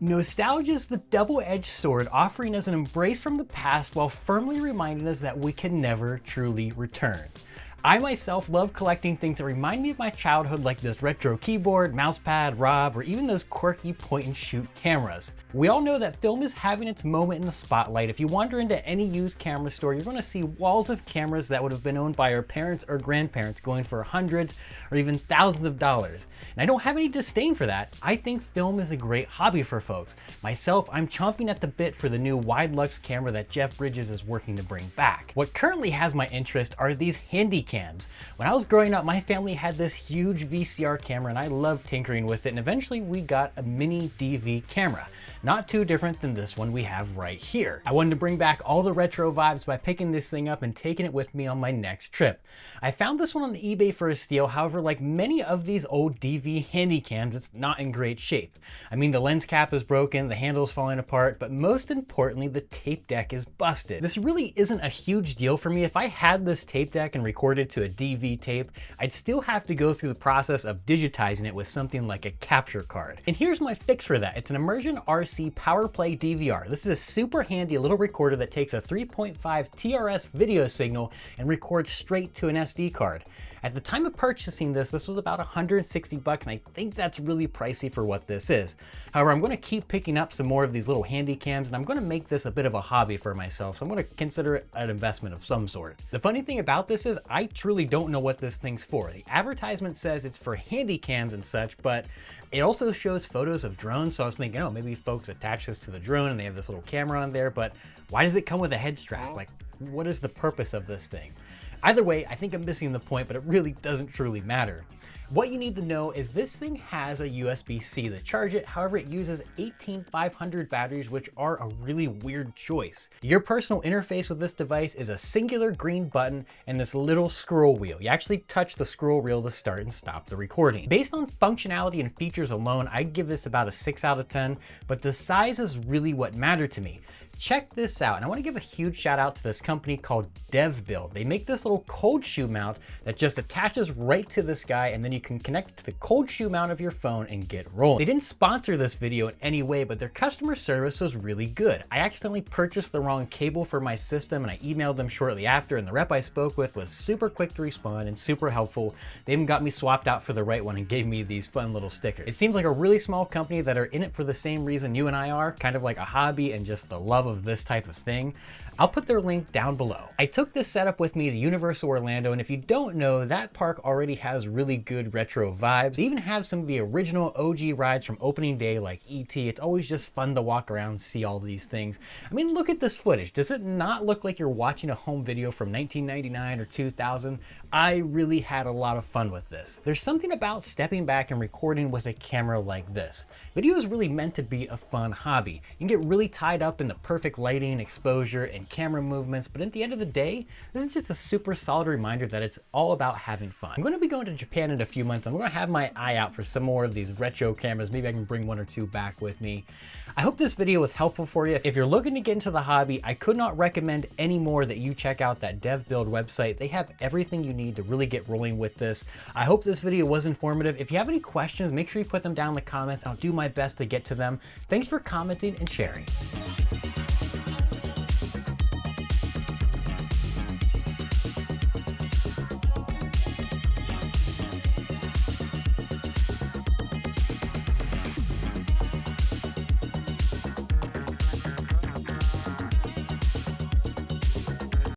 Nostalgia is the double-edged sword, offering us an embrace from the past while firmly reminding us that we can never truly return. I myself love collecting things that remind me of my childhood, like this retro keyboard, mousepad, Rob, or even those quirky point-and-shoot cameras. We all know that film is having its moment in the spotlight. If you wander into any used camera store, you're going to see walls of cameras that would have been owned by our parents or grandparents going for hundreds or even thousands of dollars. And I don't have any disdain for that. I think film is a great hobby for folks. Myself, I'm chomping at the bit for the new wide lux camera that Jeff Bridges is working to bring back. What currently has my interest are these handy cams. When I was growing up, my family had this huge VCR camera and I loved tinkering with it, and eventually we got a mini DV camera. Not too different than this one we have right here. I wanted to bring back all the retro vibes by picking this thing up and taking it with me on my next trip. I found this one on eBay for a steal. However, like many of these old DV handy cams, it's not in great shape. I mean, the lens cap is broken, the handle's falling apart, but most importantly, the tape deck is busted. This really isn't a huge deal for me. If I had this tape deck and recorded to a DV tape, I'd still have to go through the process of digitizing it with something like a capture card. And here's my fix for that. It's an Immersion RC PowerPlay DVR. This is a super handy little recorder that takes a 3.5 TRS video signal and records straight to an SD card. At the time of purchasing this was about 160 bucks, and I think that's really pricey for what this is. However, I'm going to keep picking up some more of these little handy cams, and I'm going to make this a bit of a hobby for myself, so I'm going to consider it an investment of some sort. The funny thing about this is I truly don't know what this thing's for. The advertisement says it's for handy cams and such, but it also shows photos of drones, so I was thinking, oh, maybe folks attach this to the drone and they have this little camera on there, but why does it come with a head strap? Like, what is the purpose of this thing? Either way, I think I'm missing the point, but it really doesn't truly matter. What you need to know is this thing has a USB-C to charge it. However, it uses 18500 batteries, which are a really weird choice. Your personal interface with this device is a singular green button and this little scroll wheel. You actually touch the scroll wheel to start and stop the recording. Based on functionality and features alone, I'd give this about a 6 out of 10, but the size is really what mattered to me. Check this out, and I want to give a huge shout out to this company called DevBuild. They make this little cold shoe mount that just attaches right to this guy, and then you can connect it to the cold shoe mount of your phone and get rolling. They didn't sponsor this video in any way, but their customer service was really good. I accidentally purchased the wrong cable for my system, and I emailed them shortly after, and the rep I spoke with was super quick to respond and super helpful. They even got me swapped out for the right one and gave me these fun little stickers. It seems like a really small company that are in it for the same reason you and I are, kind of like a hobby and just the love of this type of thing. I'll put their link down below. I took this setup with me to Universal Orlando, and if you don't know, that park already has really good retro vibes. They even have some of the original OG rides from opening day like E.T. It's always just fun to walk around and see all these things. I mean, look at this footage. Does it not look like you're watching a home video from 1999 or 2000? I really had a lot of fun with this. There's something about stepping back and recording with a camera like this. Video is really meant to be a fun hobby. You can get really tied up in the perfect lighting, exposure, and camera movements, but at the end of the day, this is just a super solid reminder that it's all about having fun. I'm going to be going to Japan in a few months. I'm going to have my eye out for some more of these retro cameras. Maybe I can bring one or two back with me. I hope this video was helpful for you. If you're looking to get into the hobby, I could not recommend any more that you check out that DevBuild website. They have everything you need to really get rolling with this. I hope this video was informative. If you have any questions, make sure you put them down in the comments. I'll do my best to get to them. Thanks for commenting and sharing.